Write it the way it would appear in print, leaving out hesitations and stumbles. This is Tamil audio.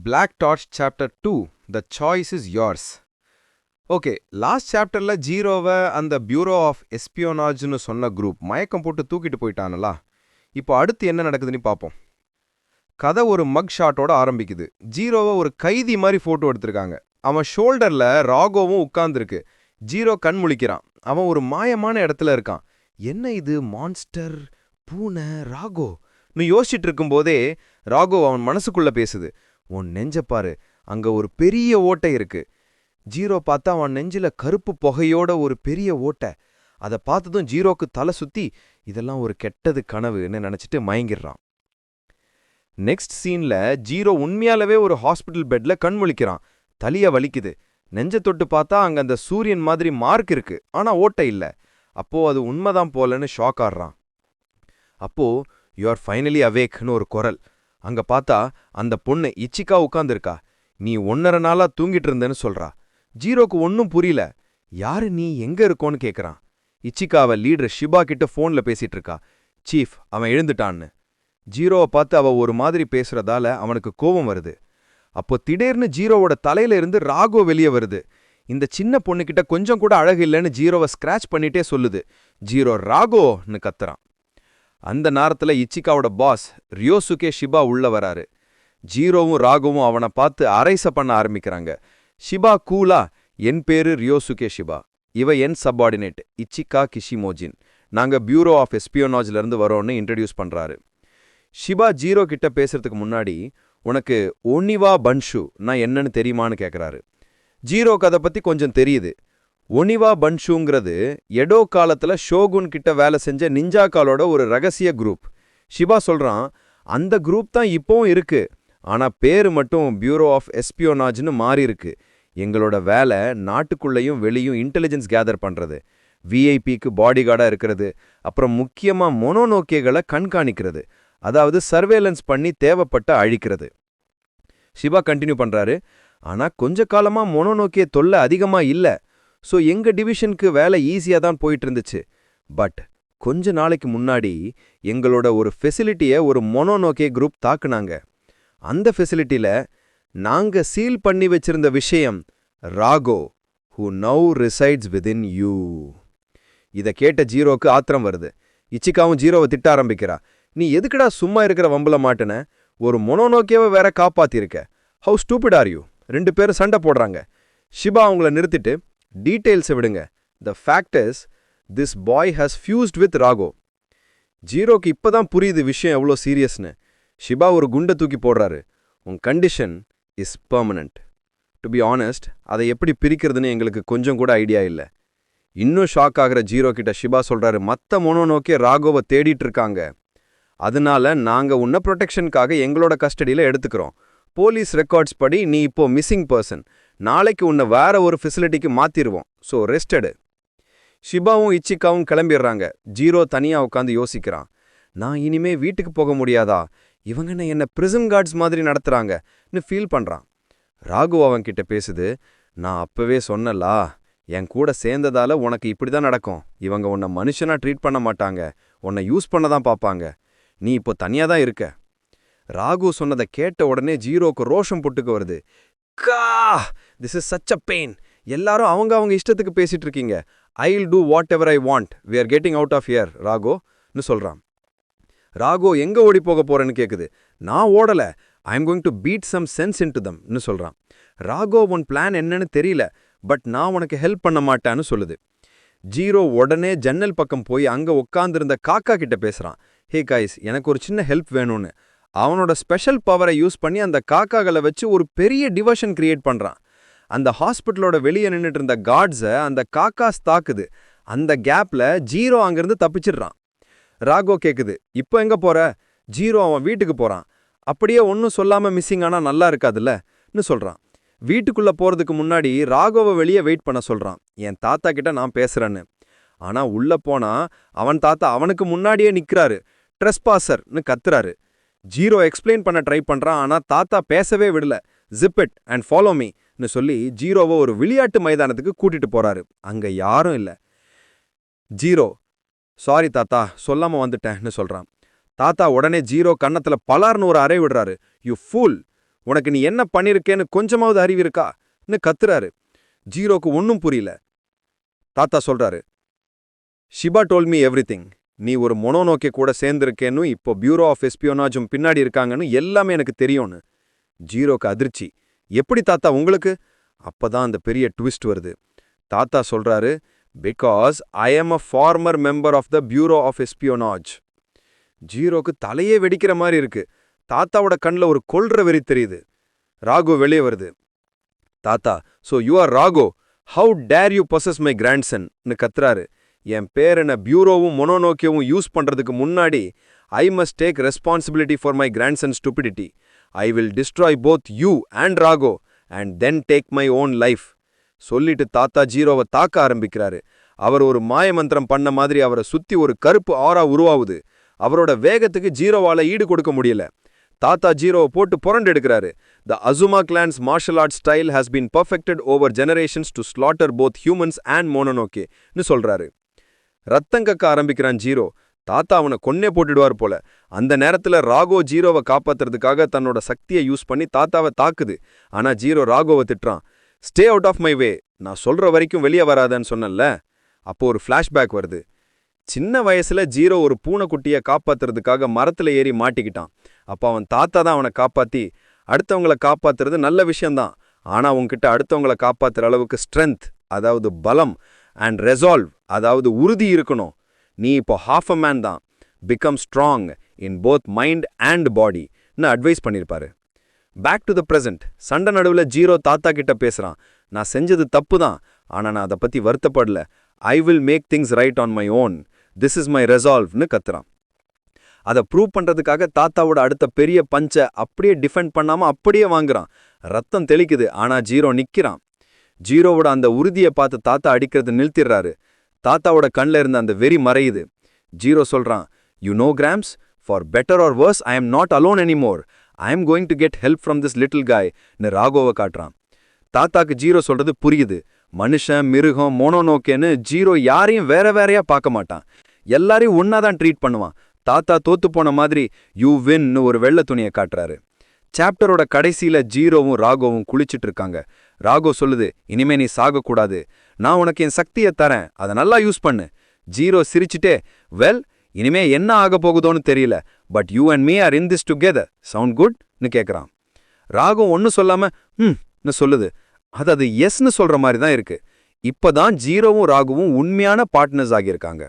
Black Torch Chapter 2 The Choice is Yours. Okay, last சாப்டர்ல ஜீரோவை அந்த பியூரோ ஆஃப் எஸ்பியோனாஜ்னு சொன்ன குரூப் மயக்கம் போட்டு தூக்கிட்டு போயிட்டானலா. இப்போ அடுத்து என்ன நடக்குதுன்னு பார்ப்போம். கதை ஒரு மக் ஷாட்டோட ஆரம்பிக்குது. ஜீரோவை ஒரு கைதி மாதிரி ஃபோட்டோ எடுத்திருக்காங்க. அவன் ஷோல்டர்ல ராகோவும் உட்கார்ந்துருக்கு. ஜீரோ கண் முழிக்கிறான். அவன் ஒரு மாயமான இடத்துல இருக்கான். என்ன இது, மான்ஸ்டர், பூனை, ராகோ ன்னு யோசிச்சுட்டு இருக்கும்போதே ராகோ அவன் மனசுக்குள்ள பேசுது. உன் நெஞ்ச பாரு, அங்க ஒரு பெரிய ஓட்டை இருக்கு. ஜீரோ பார்த்தா அவன் நெஞ்சில கருப்பு புகையோட ஒரு பெரிய ஓட்டை. அதை பார்த்ததும் ஜீரோக்கு தலை சுத்தி இதெல்லாம் ஒரு கெட்டது கனவுன்னு நினைச்சிட்டு மயங்கிடுறான். நெக்ஸ்ட் சீன்ல ஜீரோ உண்மையாலவே ஒரு ஹாஸ்பிட்டல் பெட்ல கண் முழிக்கிறான். தலைய வலிக்குது. நெஞ்ச தொட்டு பார்த்தா அங்க அந்த சூரியன் மாதிரி மார்க் இருக்கு, ஆனா ஓட்டை இல்ல. அப்போ அது உண்மைதான் போலன்னு ஷாக் ஆடுறான். அப்போ யூ ஆர் ஃபைனலி அவேக்னு ஒரு குரல். அங்க பார்த்தா அந்த பொண்ணு இச்சிகா உட்கார்ந்துருக்கா. நீ 1.5 நாளா தூங்கிட்டு இருந்தேன்னு சொல்றா. ஜீரோக்கு ஒன்னும் புரியல. யாரு நீ, எங்க இருக்கோன்னு கேக்குறான். இச்சிகாவை லீடர் ஷிபா கிட்ட போன்ல பேசிட்டு இருக்கா. சீஃப், அவன் எழுந்துட்டான்னு. ஜீரோவை பார்த்து அவ ஒரு மாதிரி பேசுறதால அவனுக்கு கோபம் வருது. அப்போ திடீர்னு ஜீரோவோட தலையில இருந்து ராகோ வெளியே வருது. இந்த சின்ன பொண்ணுகிட்ட கொஞ்சம் கூட அழகு இல்லைன்னு ஜீரோவை ஸ்கிராச் பண்ணிட்டே சொல்லுது. ஜீரோ ராகோன்னு கத்துறான். அந்த நேரத்துல இச்சிகாவோட பாஸ் ரியோசுகே ஷிபா உள்ள வராரு. ஜீரோவும் ராகவும் அவனை பார்த்து அரைச பண்ண ஆரம்பிக்கிறாங்க. ஷிபா கூலா, என் பேரு ரியோசுகே ஷிபா, இவ என் சப்பார்டினேட் இச்சிகா கிஷிமோஜின், நாங்க பியூரோ ஆஃப் எஸ்பியோனாஜ்ல இருந்து வரோன்னு இன்ட்ரடியூஸ் பண்றாரு. ஷிபா ஜீரோ கிட்ட பேசுறதுக்கு முன்னாடி, உனக்கு ஒனிவா பன்ஷு நான் என்னன்னு தெரியுமான்னு கேக்குறாரு. ஜீரோக்கு அதை பத்தி கொஞ்சம் தெரியுது. ஒனிவா பன்ஷுங்கிறது எடோ காலத்துல ஷோகுன் கிட்ட வேலை செஞ்ச நிஞ்சாக்காலோட ஒரு ரகசிய குரூப். ஷிபா சொல்றான், அந்த குரூப் தான் இப்போவும் இருக்கு, ஆனா பேரு மட்டும் பியூரோ ஆஃப் எஸ்பியோனாஜ்னு மாறி இருக்கு. எங்களோட வேலை நாட்டுக்குள்ளேயும் வெளியும் இன்டெலிஜென்ஸ் கேதர் பண்றது, விஐபிக்கு பாடிகார்டா இருக்கிறது, அப்புறம் முக்கியமா மொனோனோக்கேகளை கண்காணிக்கிறது, அதாவது சர்வேலன்ஸ் பண்ணி தேவைப்பட்ட அழிக்கிறது. ஷிபா கண்டினியூ பண்றாரு, ஆனா கொஞ்ச காலமா மொனோனோக்கே தொல்லை அதிகமா இல்ல. ஸோ எங்க டிவிஷனுக்கு வேலை ஈஸியாக தான் போயிட்டு இருந்துச்சு. பட் கொஞ்ச நாளைக்கு முன்னாடி எங்களோட ஒரு ஃபெசிலிட்டியை ஒரு மொனோனோக்கே குரூப் தாக்குனாங்க. அந்த ஃபெசிலிட்டியில் நாங்க சீல் பண்ணி வச்சிருந்த விஷயம் Rago, who now resides within you. இதை கேட்ட ஜீரோக்கு ஆத்திரம் வருது. இச்சிகாவும் ஜீரோவை திட்ட ஆரம்பிக்கிறா. நீ எதுக்குடா சும்மா இருக்கிற வம்பல மாட்டேன? ஒரு மொனோனோக்கேவை வேற காப்பாத்திருக்க. How stupid are you? 2 பேரும் சண்டை போடுறாங்க. ஷிபா அவங்கள நிறுத்திட்டு, டீட்டெயில்ஸை விடுங்க. The fact is, this boy has fused with ராகோ. ஜீரோக்கு இப்பதான் புரியுது விஷயம் எவ்வளோ சீரியஸ்னு. ஷிபா ஒரு குண்டை தூக்கி போடுறாரு. உன் condition is permanent. To be honest, அதை எப்படி பிரிக்கிறதுன்னு எங்களுக்கு கொஞ்சம் கூட ஐடியா இல்லை. இன்னும் ஷாக் ஆகிற ஜீரோ கிட்ட ஷிபா சொல்றாரு, மற்ற மொனோனோக்கே ராகோவை தேடிட்டு இருக்காங்க. அதனால நாங்க உன்ன ப்ரொடெக்ஷனுக்காக எங்களோட கஸ்டடியில் எடுத்துக்கிறோம். போலீஸ் ரெக்கார்ட்ஸ் படி நீ இப்போ மிஸ்ஸிங் பர்சன். நாளைக்கு உன்னை வேற ஒரு ஃபெசிலிட்டிக்கு மாத்திருவோம். So rested. ஷிபாவும் இச்சிகாவும் கிளம்பிடுறாங்க. ஜீரோ தனியா உட்காந்து யோசிக்கிறான். நான் இனிமே வீட்டுக்கு போக முடியாதா? இவங்க என்ன பிரிசன் கார்ட்ஸ் மாதிரி நடத்துறாங்கன்னு ஃபீல் பண்றான். ராகு அவன் கிட்ட பேசுது. நான் அப்பவே சொன்னலா, என் கூட சேர்ந்ததால உனக்கு இப்படிதான் நடக்கும். இவங்க உன்னை மனுஷனா ட்ரீட் பண்ண மாட்டாங்க, உன்னை யூஸ் பண்ண தான் பார்ப்பாங்க. நீ இப்போ தனியா தான் இருக்க. ராகு சொன்னதை கேட்ட உடனே ஜீரோக்கு ரோஷம் புட்டுக்கு வருது. கா, this is such a pain. எல்லாரும் அவங்க இஷ்டத்துக்கு பேசிட்டு இருக்கீங்க. I will do whatever I want. We are getting out of here ராகோன்னு சொல்றான். ராகோ எங்க ஓடி போக போறேன்னு கேக்குது. நான் ஓடல, I am going to beat some sense into தம்னு சொல்றான். ராகோ உன் பிளான் என்னன்னு தெரியல, பட் நான் உனக்கு ஹெல்ப் பண்ண மாட்டேன்னு சொல்லுது. ஜீரோ உடனே ஜன்னல் பக்கம் போய் அங்க உட்கார்ந்திருந்த காக்கா கிட்ட பேசுறான். ஹே காய்ஸ், எனக்கு ஒரு சின்ன ஹெல்ப் வேணும்னு. அவனோட ஸ்பெஷல் பவரை யூஸ் பண்ணி அந்த காக்காகளை வச்சு ஒரு பெரிய டிவர்ஷன் கிரியேட் பண்றான். அந்த ஹாஸ்பிட்டலோட வெளியே நின்றுட்டு இருந்த கார்ட்ஸை அந்த காக்காஸ் தாக்குது. அந்த கேப்ல ஜீரோ அங்கிருந்து தப்பிச்சிடுறான். ராகோ கேக்குது, இப்போ எங்க போற? ஜீரோ அவன் வீட்டுக்கு போறான். அப்படியே ஒன்னும் சொல்லாம மிஸ்ஸிங் ஆனா நல்லா இருக்காதுல்லன்னு சொல்றான். வீட்டுக்குள்ள போறதுக்கு முன்னாடி ராகோவை வெளியே வெயிட் பண்ண சொல்றான். என் தாத்தா கிட்ட நான் பேசுறேன்னு. ஆனா உள்ள போனா அவன் தாத்தா அவனுக்கு முன்னாடியே நிக்கிறாரு. ட்ரெஸ்பாசர்னு கத்துறாரு. ஜீரோ எக்ஸ்பிளைன் பண்ண ட்ரை பண்றான், ஆனா தாத்தா பேசவே விடல. ஜிப் இட் அண்ட் ஃபாலோ மீன்னு சொல்லி ஜீரோவை ஒரு விளையாட்டு மைதானத்துக்கு கூட்டிட்டு போறாரு. அங்க யாரும் இல்ல. ஜீரோ, சாரி தாத்தா, சொல்லாம வந்துட்டேன்னு சொல்றான். தாத்தா உடனே ஜீரோ கன்னத்துல பலார்னு ஒரு அறை விடுறாரு. யூ ஃபூல், உனக்கு நீ என்ன பண்ணிருக்கேன்னு கொஞ்சமாவது அறிவு இருக்கான்னு கத்துறாரு. ஜீரோக்கு ஒன்னும் புரியல. தாத்தா சொல்றாரு, ஷிபா டோல் மீ எவ்ரிதிங். நீ ஒரு மொனோனோக்கே கூட சேர்ந்திருக்கேன்னு, இப்போ பியூரோ ஆஃப் எஸ்பியோனாஜும் பின்னாடி இருக்காங்கன்னு எல்லாமே எனக்கு தெரியும்னு. ஜீரோக்கு அதிர்ச்சி. எப்படி தாத்தா உங்களுக்கு? அப்பதான் அந்த பெரிய ட்விஸ்ட் வருது. தாத்தா சொல்றாரு, because I am a former member of the bureau of espionage. ஜீரோக்கு தலையே வெடிக்கிற மாதிரி இருக்கு. தாத்தாவோட கண்ணில் ஒரு கொல்ற வெறி தெரியுது. ராகு வெளியே வருது. தாத்தா, so you are Rago, how dare you possess my grandson-னு கத்துறாரு. என் பேரனை பியூரோவும் மொனோனோக்கியவும் யூஸ் பண்றதுக்கு முன்னாடி I must take responsibility for my grandson's stupidity. I will destroy both you and Rago and then take my own life. சொல்லிட்டு தாத்தா ஜீரோவை தாக்க ஆரம்பிக்கிறாரு. அவர் ஒரு மாயமந்திரம் பண்ண மாதிரி அவரை சுத்தி ஒரு கருப்பு ஆரா உருவாவுது. அவரோட வேகத்துக்கு ஜீரோவால ஈடு கொடுக்க முடியல. தாத்தா ஜீரோவை போட்டு புரண்டு எடுக்கிறாரு. The Azuma clan's martial arts style has been perfected over generations to slaughter both humans and Mononoke-னு சொல்றாரு. ரத்தம் கக்க ஆரம்பிக்கிறான் ஜீரோ. தாத்தா அவனை கொன்னே போட்டுடுவார் போல. அந்த நேரத்துல ராகோ ஜீரோவை காப்பாத்துறதுக்காக தன்னோட சக்தியை யூஸ் பண்ணி தாத்தாவை தாக்குது. ஆனா ஜீரோ ராகோவை திட்டுறான். Stay out of my way, நான் சொல்ற வரைக்கும் வெளியே வராதன்னு சொன்னல. அப்போ ஒரு ஃப்ளாஷ்பேக் வருது. சின்ன வயசுல ஜீரோ ஒரு பூனைக்குட்டியை காப்பாத்துறதுக்காக மரத்துல ஏறி மாட்டிக்கிட்டான். அப்ப அவன் தாத்தா தான் அவனை காப்பாத்தி, அடுத்தவங்களை காப்பாத்துறது நல்ல விஷயம்தான், ஆனா உன்கிட்ட அடுத்தவங்களை காப்பாத்துற அளவுக்கு ஸ்ட்ரென்த், அதாவது பலம், அண்ட் ரெசால்வ், அதாவது உறுதி இருக்கணும். நீ இப்போ half a man தான். Become strong in both mind and பாடின்னு அட்வைஸ் பண்ணியிருப்பாரு. Back to the present. சண்டை நடுவில் ஜீரோ தாத்தா கிட்ட பேசுறான். நான் செஞ்சது தப்பு தான், ஆனா நான் அதை பத்தி வருத்தப்படல. I will make things right on my own. This is my ரெசால்வ்னு கத்துறான். அதை ப்ரூவ் பண்றதுக்காக தாத்தாவோட அடுத்த பெரிய பஞ்சை அப்படியே டிஃபெண்ட் பண்ணாம அப்படியே வாங்குறான். ரத்தம் தெளிக்குது, ஆனா ஜீரோ நிக்கிறான். ஜீரோவோட அந்த உறுதியை பார்த்து தாத்தா அடிக்கிறது நிறுத்திடுறாரு. தாத்தாவோட கண்ணில் இருந்த அந்த வெறி மறையுது. ஜீரோ சொல்றான், you know grams, for better or worse I am not alone anymore. I am going to get help from this little காய்னு ராகோவை காட்டுறான். தாத்தாக்கு ஜீரோ சொல்றது புரியுது. மனுஷன், மிருகம், மோனோனோக்கேன்னு ஜீரோ யாரையும் வேற வேறையா பார்க்க மாட்டான். எல்லாரையும் ஒன்னாதான் ட்ரீட் பண்ணுவான். தாத்தா தோத்து போன மாதிரி யூ வின்னு ஒரு வெள்ளை துணியை காட்டுறாரு. சாப்டரோட கடைசியில ஜீரோவும் ராகோவும் குளிச்சிட்டு இருக்காங்க. ராகோ சொல்லுது, இனிமே நீ சாகக்கூடாது, நான் உனக்கு என் சக்தியை தரேன், அதை நல்லா யூஸ் பண்ணு. ஜீரோ சிரிச்சிட்டே, வெல், இனிமே என்ன ஆக போகுதோன்னு தெரியல, but you and me are in this together, sound குட்னு கேட்குறான். ராகோ ஒன்னும் சொல்லாம ன்னு சொல்லுது. அது எஸ்ன்னு சொல்ற மாதிரி தான் இருக்கு. இப்பதான் ஜீரோவும் ராகுவும் உண்மையான பார்ட்னர்ஸ் ஆகியிருக்காங்க.